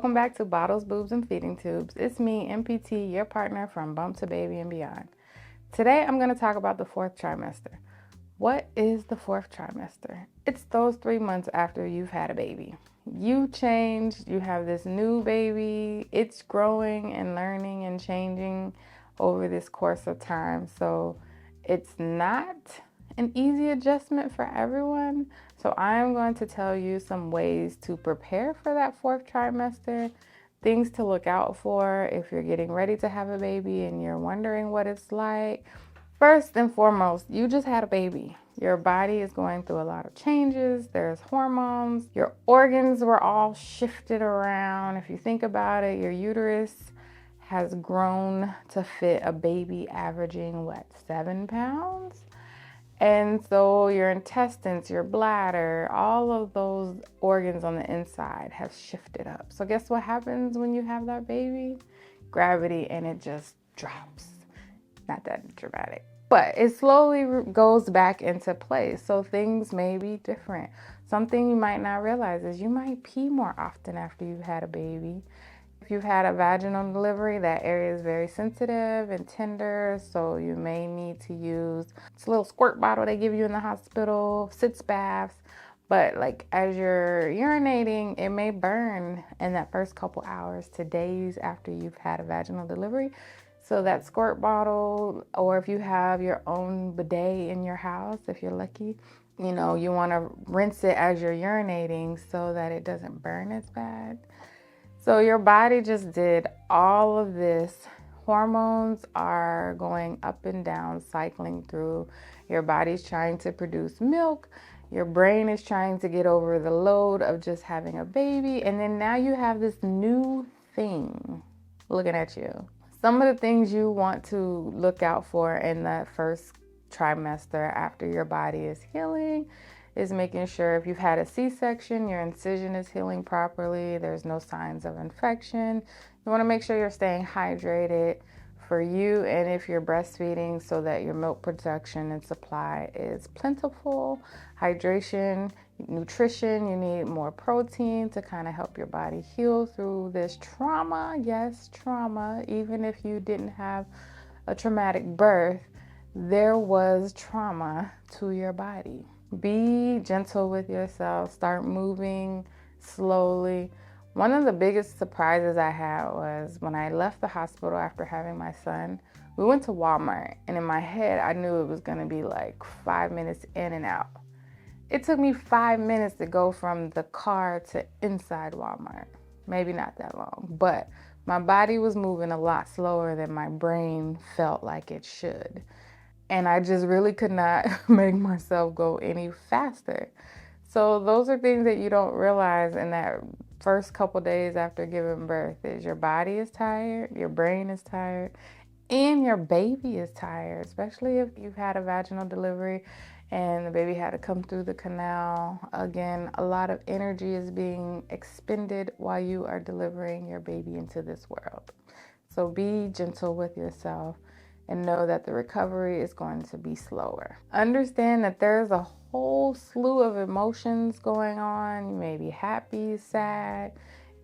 Welcome back to Bottles, Boobs, and Feeding Tubes. It's me, MPT, your partner from Bump to Baby and beyond. Today I'm going to talk about the fourth trimester. What is the fourth trimester? It's those 3 months after you've had a baby. You changed, you have this new baby, it's growing and learning and changing over this course of time. So it's not an easy adjustment for everyone. So I'm going to tell you some ways to prepare for that fourth trimester, things to look out for if you're getting ready to have a baby and you're wondering what it's like. First and foremost, you just had a baby. Your body is going through a lot of changes. There's hormones. Your organs were all shifted around. If you think about it, your uterus has grown to fit a baby averaging, 7 pounds? And so your intestines, your bladder, all of those organs on the inside have shifted up. So guess what happens when you have that baby? Gravity, and it just drops. Not that dramatic, but it slowly goes back into place. So things may be different. Something you might not realize is you might pee more often after you've had a baby. If you've had a vaginal delivery, that area is very sensitive and tender, so you may need to use this little squirt bottle they give you in the hospital, sitz baths. But as you're urinating, it may burn in that first couple hours to days after you've had a vaginal delivery. So that squirt bottle, or if you have your own bidet in your house, if you're lucky, you want to rinse it as you're urinating so that it doesn't burn as bad. So your body just did all of this. Hormones are going up and down, cycling through. Your body's trying to produce milk. Your brain is trying to get over the load of just having a baby. And then now you have this new thing looking at you. Some of the things you want to look out for in that first trimester after your body is healing is making sure if you've had a C-section, your incision is healing properly, there's no signs of infection. You want to make sure you're staying hydrated for you and if you're breastfeeding so that your milk production and supply is plentiful. Hydration, nutrition, you need more protein to kind of help your body heal through this trauma. Yes, trauma. Even if you didn't have a traumatic birth, there was trauma to your body. Be gentle with yourself. Start moving slowly. One of the biggest surprises I had was when I left the hospital after having my son, we went to Walmart, and in my head, I knew it was going to be 5 minutes in and out. It took me 5 minutes to go from the car to inside Walmart. Maybe not that long, but my body was moving a lot slower than my brain felt like it should. And I just really could not make myself go any faster. So those are things that you don't realize in that first couple days after giving birth is your body is tired, your brain is tired, and your baby is tired, especially if you've had a vaginal delivery and the baby had to come through the canal. Again, a lot of energy is being expended while you are delivering your baby into this world. So be gentle with yourself and know that the recovery is going to be slower. Understand that there's a whole slew of emotions going on. You may be happy, sad.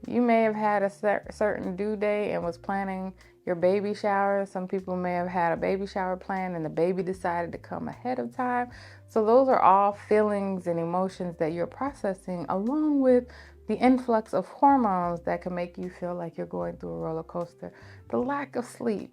You may have had a certain due date and was planning your baby shower. Some people may have had a baby shower plan and the baby decided to come ahead of time. So those are all feelings and emotions that you're processing, along with the influx of hormones that can make you feel like you're going through a roller coaster. The lack of sleep.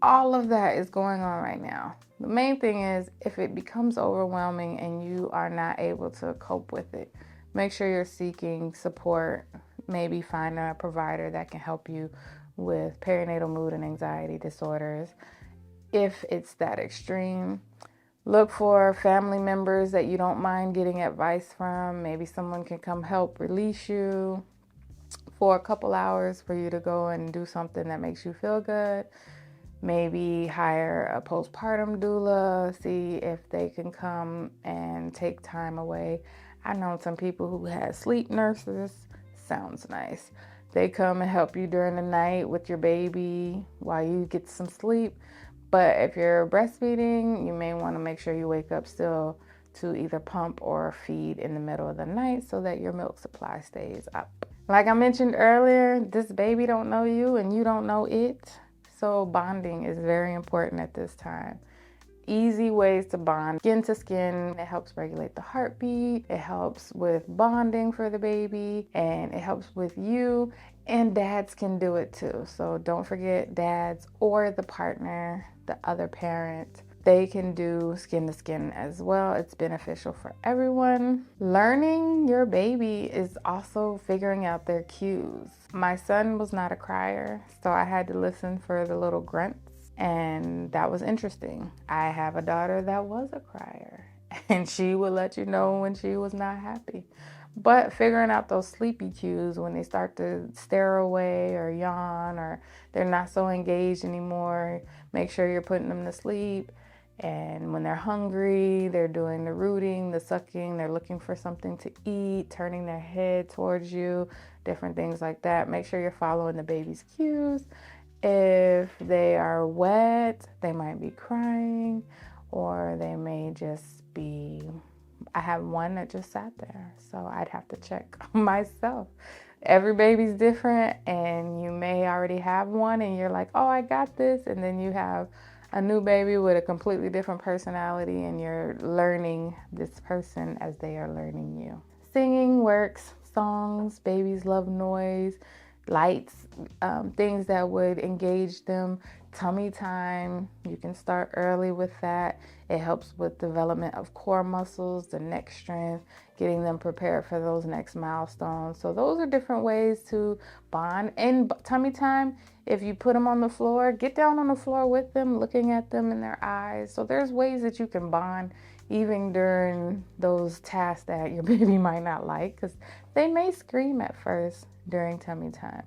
All of that is going on right now. The main thing is if it becomes overwhelming and you are not able to cope with it, make sure you're seeking support. Maybe find a provider that can help you with perinatal mood and anxiety disorders. If it's that extreme, look for family members that you don't mind getting advice from. Maybe someone can come help release you for a couple hours for you to go and do something that makes you feel good. Maybe hire a postpartum doula, see if they can come and take time away. I know some people who had sleep nurses. Sounds nice. They come and help you during the night with your baby while you get some sleep. But if you're breastfeeding, you may want to make sure you wake up still to either pump or feed in the middle of the night so that your milk supply stays up. Like I mentioned earlier, this baby don't know you and you don't know it. So bonding is very important at this time. Easy ways to bond: skin to skin. It helps regulate the heartbeat. It helps with bonding for the baby, and it helps with you. And dads can do it too. So don't forget dads or the partner, the other parent. They can do skin to skin as well. It's beneficial for everyone. Learning your baby is also figuring out their cues. My son was not a crier, so I had to listen for the little grunts, and that was interesting. I have a daughter that was a crier, and she would let you know when she was not happy. But figuring out those sleepy cues when they start to stare away or yawn or they're not so engaged anymore, make sure you're putting them to sleep. And when they're hungry, they're doing the rooting, the sucking, they're looking for something to eat, turning their head towards you, different things like that. Make sure you're following the baby's cues. If they are wet, they might be crying, or they may just be, I have one that just sat there, so I'd have to check myself. Every baby's different, and you may already have one and you're like, oh, I got this, and then you have a new baby with a completely different personality, and you're learning this person as they are learning you. Singing works. Songs, babies love noise, lights, things that would engage them. Tummy time, you can start early with that. It helps with development of core muscles, the neck strength, getting them prepared for those next milestones. So those are different ways to bond. And tummy time, if you put them on the floor, get down on the floor with them, looking at them in their eyes. So there's ways that you can bond even during those tasks that your baby might not like, because they may scream at first during tummy time.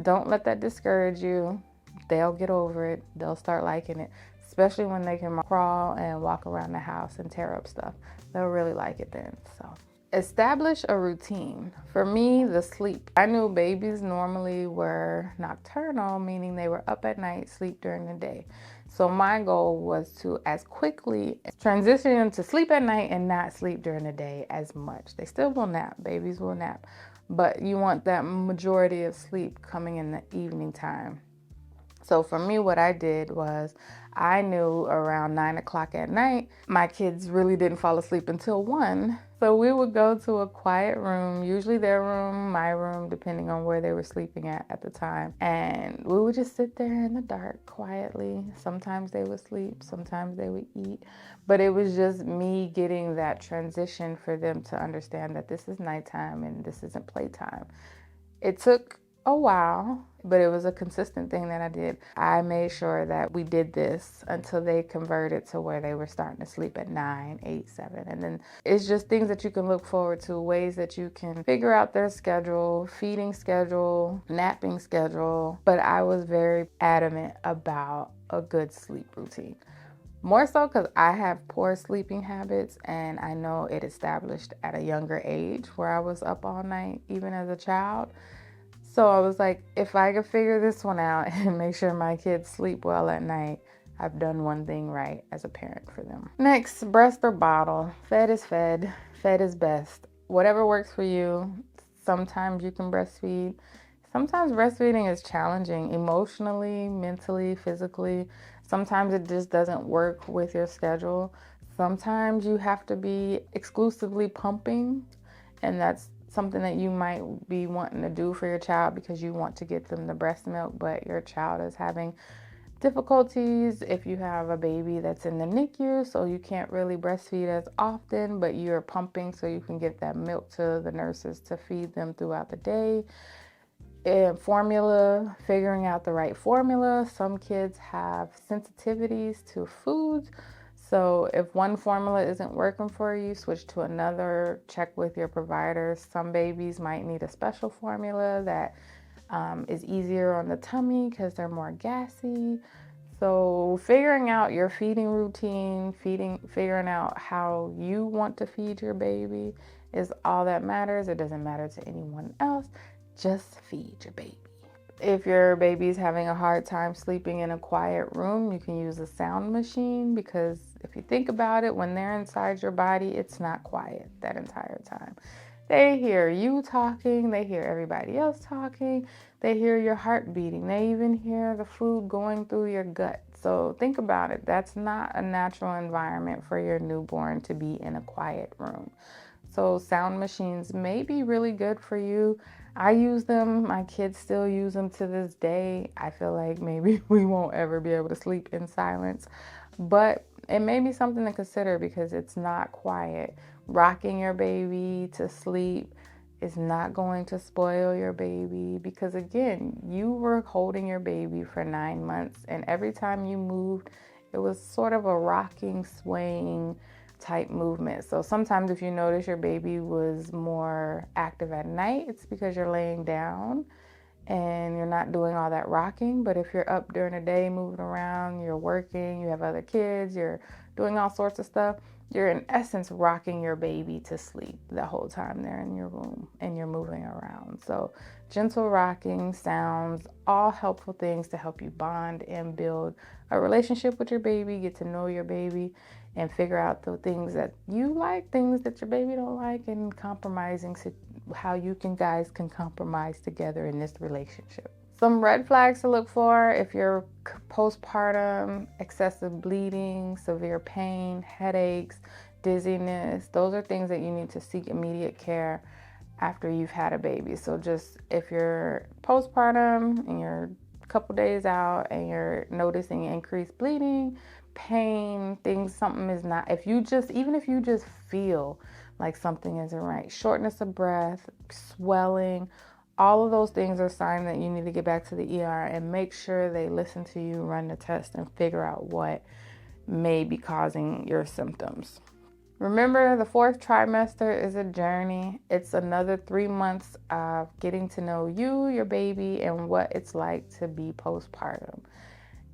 Don't let that discourage you. They'll get over it. They'll start liking it, especially when they can crawl and walk around the house and tear up stuff. They'll really like it then. So establish a routine. For me, the sleep. I knew babies normally were nocturnal, meaning they were up at night, sleep during the day. So my goal was to as quickly transition them to sleep at night and not sleep during the day as much. They still will nap. Babies will nap. But you want that majority of sleep coming in the evening time. So for me, what I did was I knew around 9 o'clock at night, my kids really didn't fall asleep until 1. So we would go to a quiet room, usually their room, my room, depending on where they were sleeping at the time. And we would just sit there in the dark quietly. Sometimes they would sleep, sometimes they would eat. But it was just me getting that transition for them to understand that this is nighttime and this isn't playtime. It took a while, but it was a consistent thing that I did. I made sure that we did this until they converted to where they were starting to sleep at 9, 8, 7. And then it's just things that you can look forward to, ways that you can figure out their schedule, feeding schedule, napping schedule. But I was very adamant about a good sleep routine. More so because I have poor sleeping habits, and I know it established at a younger age where I was up all night, even as a child. So I was like, if I could figure this one out and make sure my kids sleep well at night, I've done one thing right as a parent for them. Next, breast or bottle. Fed is fed. Fed is best. Whatever works for you. Sometimes you can breastfeed. Sometimes breastfeeding is challenging emotionally, mentally, physically. Sometimes it just doesn't work with your schedule. Sometimes you have to be exclusively pumping, and that's something that you might be wanting to do for your child because you want to get them the breast milk, but your child is having difficulties. If you have a baby that's in the NICU, so you can't really breastfeed as often, but you're pumping so you can get that milk to the nurses to feed them throughout the day. And formula, figuring out the right formula. Some kids have sensitivities to foods. So if one formula isn't working for you, switch to another, check with your provider. Some babies might need a special formula that is easier on the tummy because they're more gassy. So figuring out your feeding routine, figuring out how you want to feed your baby is all that matters. It doesn't matter to anyone else. Just feed your baby. If your baby's having a hard time sleeping in a quiet room, you can use a sound machine, because if you think about it, when they're inside your body, it's not quiet that entire time. They hear you talking, they hear everybody else talking, they hear your heart beating, they even hear the food going through your gut. So think about it. That's not a natural environment for your newborn to be in a quiet room. So sound machines may be really good for you. I use them. My kids still use them to this day. I feel like maybe we won't ever be able to sleep in silence, but it may be something to consider because it's not quiet. Rocking your baby to sleep is not going to spoil your baby because, again, you were holding your baby for 9 months, and every time you moved, it was sort of a rocking, swaying type movement. So sometimes if you notice your baby was more active at night, it's because you're laying down and you're not doing all that rocking. But if you're up during the day moving around, you're working, you have other kids, you're doing all sorts of stuff, you're in essence rocking your baby to sleep the whole time they're in your room and you're moving around. So gentle rocking sounds, all helpful things to help you bond and build a relationship with your baby, get to know your baby, and figure out the things that you like, things that your baby don't like, and compromising how you guys can compromise together in this relationship. Some red flags to look for if you're postpartum: excessive bleeding, severe pain, headaches, dizziness. Those are things that you need to seek immediate care after you've had a baby. So just if you're postpartum and you're a couple days out and you're noticing increased bleeding, pain, things, something is not, even if you just feel like something isn't right, shortness of breath, swelling, all of those things are signs that you need to get back to the ER and make sure they listen to you, run the test, and figure out what may be causing your symptoms. Remember, the 4th trimester is a journey. It's another 3 months of getting to know you, your baby, and what it's like to be postpartum.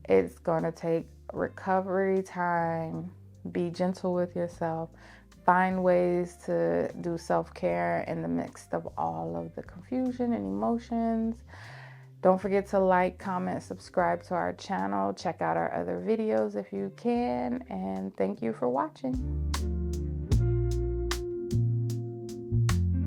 It's going to take recovery time. Be gentle with yourself. Find ways to do self-care in the midst of all of the confusion and emotions. Don't forget to like, comment, subscribe to our channel. Check out our other videos if you can. And thank you for watching.